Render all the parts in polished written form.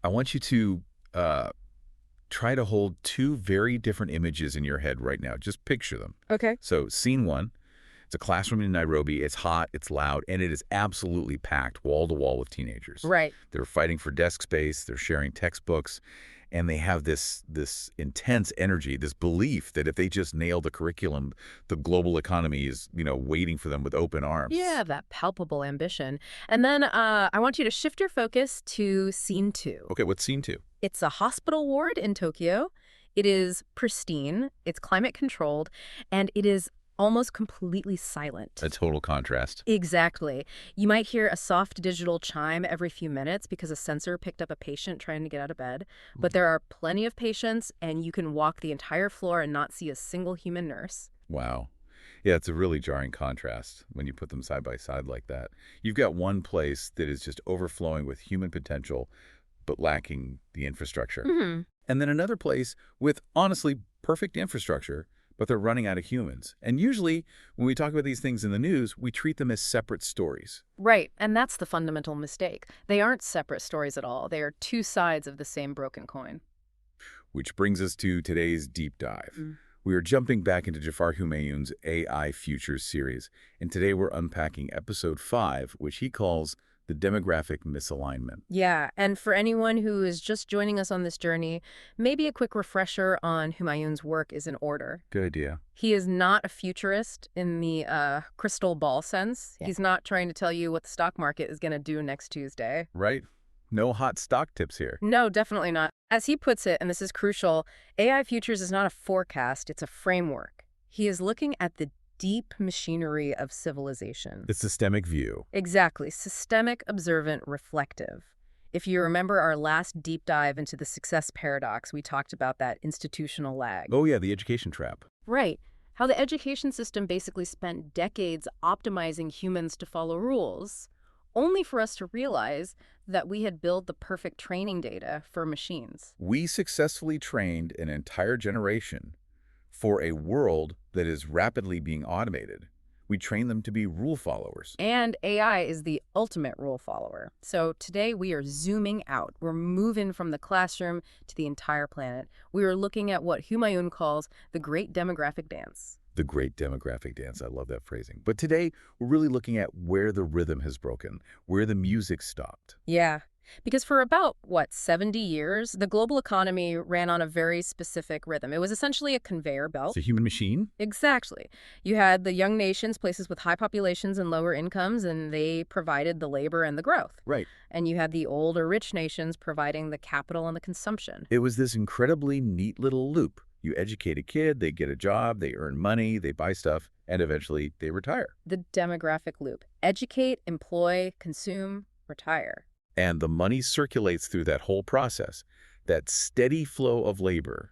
I want you to try to hold two very different images in your head right now. Just picture them. Okay. So scene one, it's a classroom in Nairobi. It's hot, it's loud, and it is absolutely packed wall to wall with teenagers. Right. They're fighting for desk space. They're sharing textbooks. And they have this intense energy, this belief that if they just nail the curriculum, the global economy is, waiting for them with open arms. Yeah, that palpable ambition. And then I want you to shift your focus to scene 2. Okay, what's scene 2? It's a hospital ward in Tokyo. It is pristine, it's climate controlled, and it is almost completely silent. A total contrast. Exactly. You might hear a soft digital chime every few minutes because a sensor picked up a patient trying to get out of bed. But there are plenty of patients, and you can walk the entire floor and not see a single human nurse. Wow. Yeah, it's a really jarring contrast when you put them side by side like that. You've got one place that is just overflowing with human potential, but lacking the infrastructure. Mm-hmm. And then another place with, honestly, perfect infrastructure, but they're running out of humans. And usually, when we talk about these things in the news, we treat them as separate stories. Right, and that's the fundamental mistake. They aren't separate stories at all. They are two sides of the same broken coin. Which brings us to today's deep dive. We are jumping back into Jaffar Humayoon's AI Futures series, and today we're unpacking episode 5, which he calls the Demographic Misalignment. Yeah, and for anyone who is just joining us on this journey, maybe a quick refresher on Humayoon's work is in order. Good idea. He is not a futurist in the crystal ball sense. Yeah. He's not trying to tell you what the stock market is going to do next Tuesday. Right? No hot stock tips here. No, definitely not. As he puts it, and this is crucial, AI Futures is not a forecast, it's a framework. He is looking at the deep machinery of civilization. The systemic view. Exactly. Systemic, observant, reflective. If you remember our last deep dive into the success paradox, we talked about that institutional lag. Oh yeah, the education trap. Right. How the education system basically spent decades optimizing humans to follow rules, only for us to realize that we had built the perfect training data for machines. We successfully trained an entire generation for a world that is rapidly being automated. We train them to be rule followers. And AI is the ultimate rule follower. So today we are zooming out. We're moving from the classroom to the entire planet. We are looking at what Humayoon calls the Great Demographic Dance. The Great Demographic Dance. I love that phrasing. But today, we're really looking at where the rhythm has broken, where the music stopped. Yeah. Because for about, 70 years, the global economy ran on a very specific rhythm. It was essentially a conveyor belt. It's a human machine? Exactly. You had the young nations, places with high populations and lower incomes, and they provided the labor and the growth. Right. And you had the older rich nations providing the capital and the consumption. It was this incredibly neat little loop. You educate a kid, they get a job, they earn money, they buy stuff, and eventually they retire. The demographic loop. Educate, employ, consume, retire. And the money circulates through that whole process. That steady flow of labor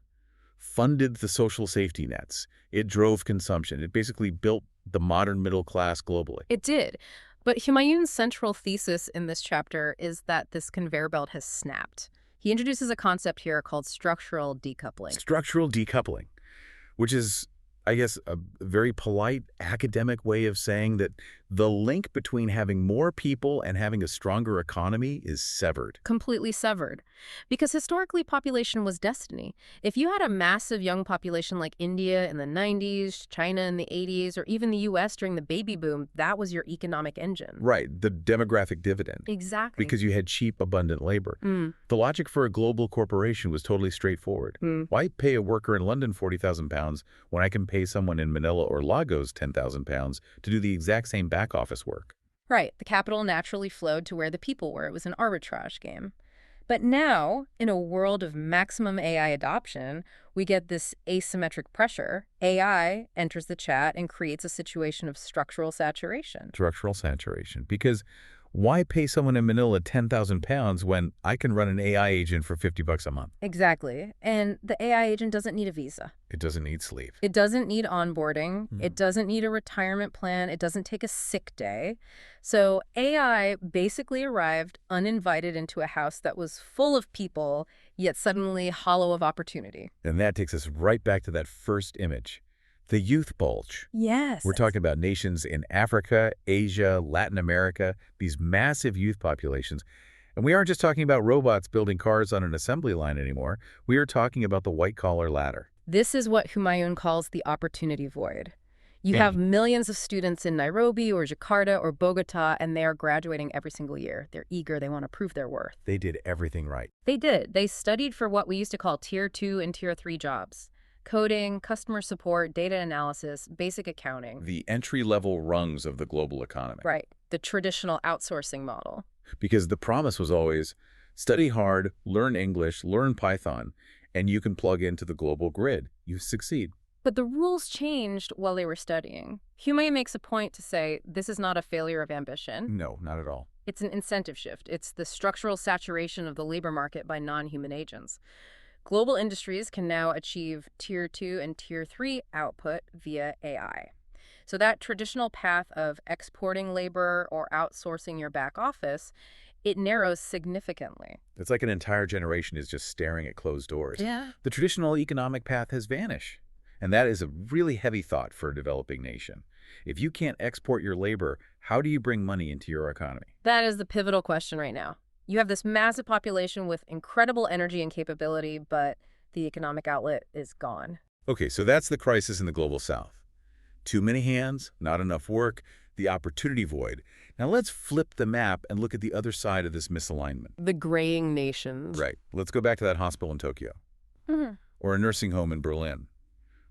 funded the social safety nets. It drove consumption. It basically built the modern middle class globally. It did. But Humayoon's central thesis in this chapter is that this conveyor belt has snapped. He introduces a concept here called structural decoupling. Structural decoupling, which is, I guess, a very polite academic way of saying that the link between having more people and having a stronger economy is severed. Completely severed. Because historically, population was destiny. If you had a massive young population like India in the 90s, China in the 80s, or even the US during the baby boom, that was your economic engine. Right, the demographic dividend. Exactly. Because you had cheap, abundant labor. The logic for a global corporation was totally straightforward. Why pay a worker in London 40,000 pounds when I can pay someone in Manila or Lagos 10,000 pounds to do the exact same back office work? Right. The capital naturally flowed to where the people were. It was an arbitrage game. But now, in a world of maximum AI adoption, we get this asymmetric pressure. AI enters the chat and creates a situation of structural saturation. Structural saturation. Because why pay someone in Manila 10,000 pounds when I can run an AI agent for $50 a month? Exactly. And the AI agent doesn't need a visa. It doesn't need sleep. It doesn't need onboarding. It doesn't need a retirement plan. It doesn't take a sick day. So AI basically arrived uninvited into a house that was full of people, yet suddenly hollow of opportunity. And that takes us right back to that first image. The youth bulge. Yes. We're talking about nations in Africa, Asia, Latin America, these massive youth populations. And we aren't just talking about robots building cars on an assembly line anymore. We are talking about the white-collar ladder. This is what Humayoon calls the opportunity void. You have millions of students in Nairobi or Jakarta or Bogota, and they are graduating every single year. They're eager. They want to prove their worth. They did everything right. They did. They studied for what we used to call Tier 2 and Tier 3 jobs. Coding, customer support, data analysis, basic accounting. The entry-level rungs of the global economy. Right. The traditional outsourcing model. Because the promise was always, study hard, learn English, learn Python, and you can plug into the global grid. You succeed. But the rules changed while they were studying. Humayoon makes a point to say this is not a failure of ambition. No, not at all. It's an incentive shift. It's the structural saturation of the labor market by non-human agents. Global industries can now achieve Tier 2 and Tier 3 output via AI. So that traditional path of exporting labor or outsourcing your back office, it narrows significantly. It's like an entire generation is just staring at closed doors. Yeah. The traditional economic path has vanished. And that is a really heavy thought for a developing nation. If you can't export your labor, how do you bring money into your economy? That is the pivotal question right now. You have this massive population with incredible energy and capability, but the economic outlet is gone. Okay, so that's the crisis in the global south. Too many hands, not enough work, the opportunity void. Now let's flip the map and look at the other side of this misalignment. The graying nations. Right. Let's go back to that hospital in Tokyo. Or a nursing home in Berlin.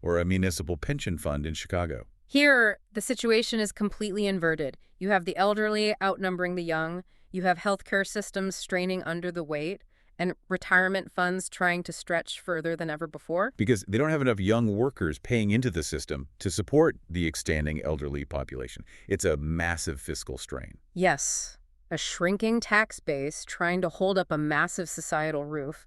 Or a municipal pension fund in Chicago. Here, the situation is completely inverted. You have the elderly outnumbering the young. You have healthcare systems straining under the weight, and retirement funds trying to stretch further than ever before. Because they don't have enough young workers paying into the system to support the expanding elderly population. It's a massive fiscal strain. Yes, a shrinking tax base trying to hold up a massive societal roof.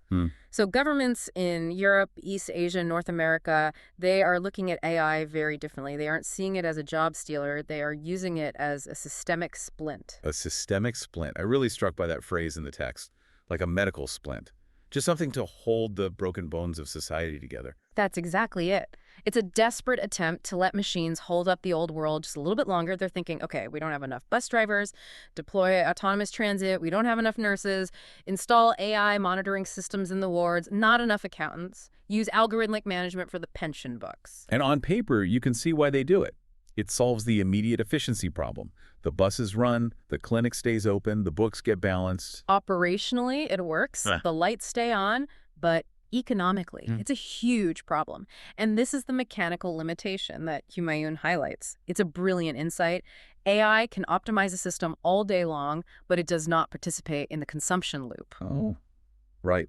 So governments in Europe, East Asia, North America, they are looking at AI very differently. They aren't seeing it as a job stealer. They are using it as a systemic splint. A systemic splint. I'm really struck by that phrase in the text, like a medical splint. Just something to hold the broken bones of society together. That's exactly it. It's a desperate attempt to let machines hold up the old world just a little bit longer. They're thinking, okay, we don't have enough bus drivers, deploy autonomous transit, we don't have enough nurses, install AI monitoring systems in the wards, not enough accountants, use algorithmic management for the pension books. And on paper, you can see why they do it. It solves the immediate efficiency problem. The buses run, the clinic stays open, the books get balanced. Operationally, it works. The lights stay on, but economically, it's a huge problem. And this is the mechanical limitation that Humayoon highlights. It's a brilliant insight. AI can optimize a system all day long, but it does not participate in the consumption loop. Oh, right.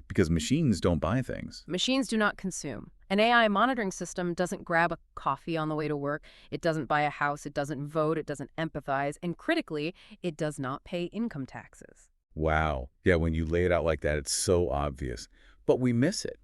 Because machines don't buy things. Machines do not consume. An AI monitoring system doesn't grab a coffee on the way to work. It doesn't buy a house. It doesn't vote. It doesn't empathize. And critically, it does not pay income taxes. Wow. Yeah, when you lay it out like that, it's so obvious. But we miss it.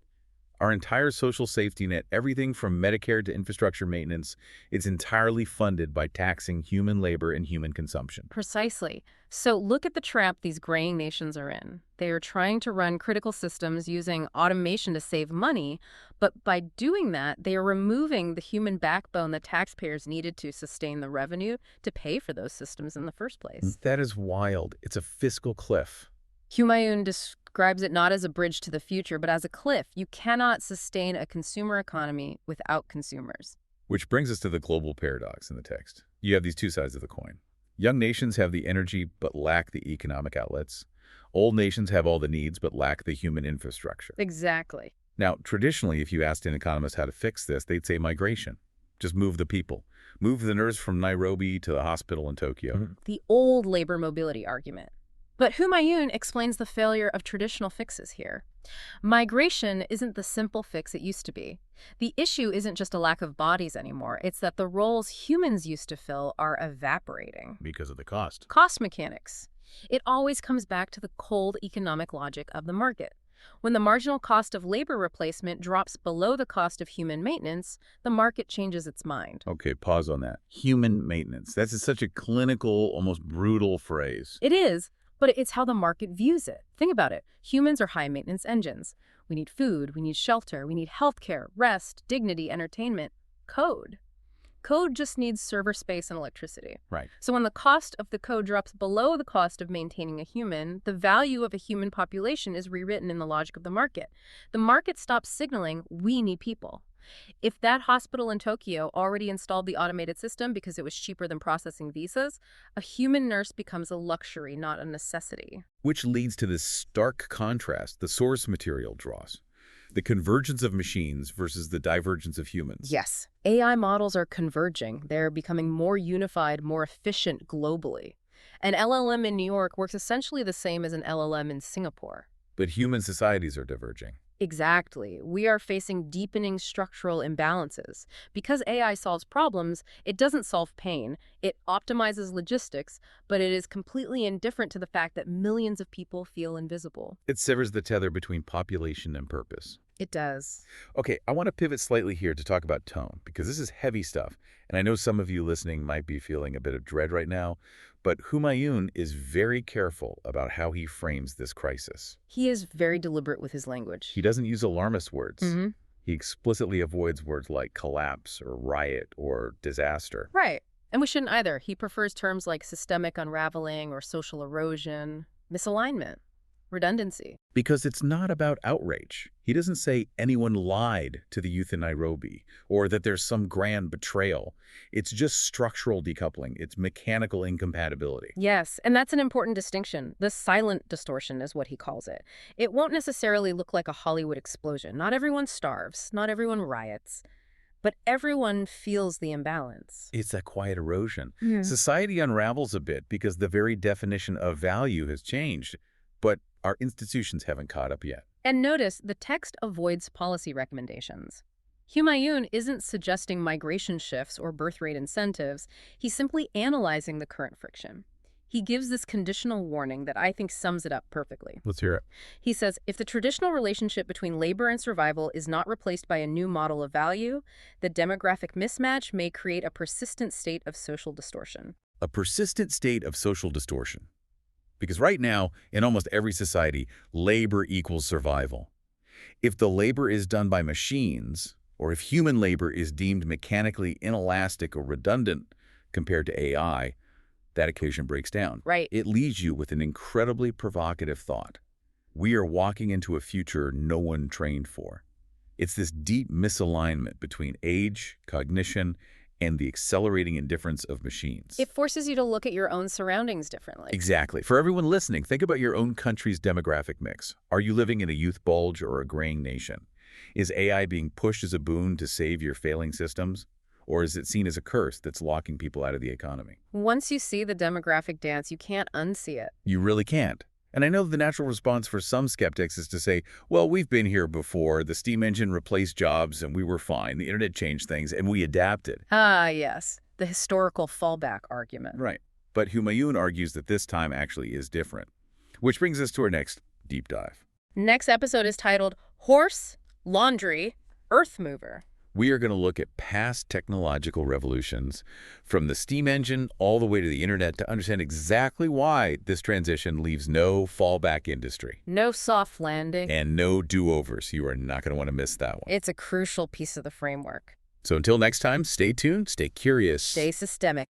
Our entire social safety net, everything from Medicare to infrastructure maintenance, it's entirely funded by taxing human labor and human consumption. Precisely. So look at the trap these graying nations are in. They are trying to run critical systems using automation to save money, but by doing that, they are removing the human backbone that taxpayers needed to sustain the revenue to pay for those systems in the first place. That is wild. It's a fiscal cliff. Humayoon describes it not as a bridge to the future, but as a cliff. You cannot sustain a consumer economy without consumers. Which brings us to the global paradox in the text. You have these two sides of the coin. Young nations have the energy but lack the economic outlets. Old nations have all the needs but lack the human infrastructure. Exactly. Now, traditionally, if you asked an economist how to fix this, they'd say migration. Just move the people. Move the nurse from Nairobi to the hospital in Tokyo. The old labor mobility argument. But Humayoon explains the failure of traditional fixes here. Migration isn't the simple fix it used to be. The issue isn't just a lack of bodies anymore. It's that the roles humans used to fill are evaporating. Because of the cost. Cost mechanics. It always comes back to the cold economic logic of the market. When the marginal cost of labor replacement drops below the cost of human maintenance, the market changes its mind. Okay, pause on that. Human maintenance. That's such a clinical, almost brutal phrase. It is. But it's how the market views it. Think about it. Humans are high-maintenance engines. We need food, we need shelter, we need healthcare, rest, dignity, entertainment, code. Code just needs server space and electricity. Right. So when the cost of the code drops below the cost of maintaining a human, the value of a human population is rewritten in the logic of the market. The market stops signaling, we need people. If that hospital in Tokyo already installed the automated system because it was cheaper than processing visas, a human nurse becomes a luxury, not a necessity. Which leads to this stark contrast the source material draws. The convergence of machines versus the divergence of humans. Yes. AI models are converging. They're becoming more unified, more efficient globally. An LLM in New York works essentially the same as an LLM in Singapore. But human societies are diverging. Exactly. We are facing deepening structural imbalances. Because AI solves problems, it doesn't solve pain. It optimizes logistics, but it is completely indifferent to the fact that millions of people feel invisible. It severs the tether between population and purpose. It does. Okay, I want to pivot slightly here to talk about tone, because this is heavy stuff, and I know some of you listening might be feeling a bit of dread right now, but Humayoon is very careful about how he frames this crisis. He is very deliberate with his language. He doesn't use alarmist words. Mm-hmm. He explicitly avoids words like collapse or riot or disaster. Right. And we shouldn't either. He prefers terms like systemic unraveling or social erosion, misalignment, redundancy. Because it's not about outrage. He doesn't say anyone lied to the youth in Nairobi or that there's some grand betrayal. It's just structural decoupling. It's mechanical incompatibility. Yes, and that's an important distinction. The silent distortion is what he calls it. It won't necessarily look like a Hollywood explosion. Not everyone starves. Not everyone riots. But everyone feels the imbalance. It's that quiet erosion. Yeah. Society unravels a bit because the very definition of value has changed, but our institutions haven't caught up yet. And notice, the text avoids policy recommendations. Humayoon isn't suggesting migration shifts or birth rate incentives. He's simply analyzing the current friction. He gives this conditional warning that I think sums it up perfectly. Let's hear it. He says, if the traditional relationship between labor and survival is not replaced by a new model of value, the demographic mismatch may create a persistent state of social distortion. A persistent state of social distortion. Because right now, in almost every society, labor equals survival. If the labor is done by machines, or if human labor is deemed mechanically inelastic or redundant compared to AI, that equation breaks down. Right. It leaves you with an incredibly provocative thought. We are walking into a future no one trained for. It's this deep misalignment between age, cognition, and the accelerating indifference of machines. It forces you to look at your own surroundings differently. Exactly. For everyone listening, think about your own country's demographic mix. Are you living in a youth bulge or a graying nation? Is AI being pushed as a boon to save your failing systems? Or is it seen as a curse that's locking people out of the economy? Once you see the demographic dance, you can't unsee it. You really can't. And I know the natural response for some skeptics is to say, well, we've been here before. The steam engine replaced jobs and we were fine. The internet changed things and we adapted. Ah, yes. The historical fallback argument. Right. But Humayoon argues that this time actually is different. Which brings us to our next deep dive. Next episode is titled Horse, Laundry, Earth Mover. We are going to look at past technological revolutions, from the steam engine all the way to the internet, to understand exactly why this transition leaves no fallback industry. No soft landing. And no do-overs. You are not going to want to miss that one. It's a crucial piece of the framework. So until next time, stay tuned, stay curious. Stay systemic.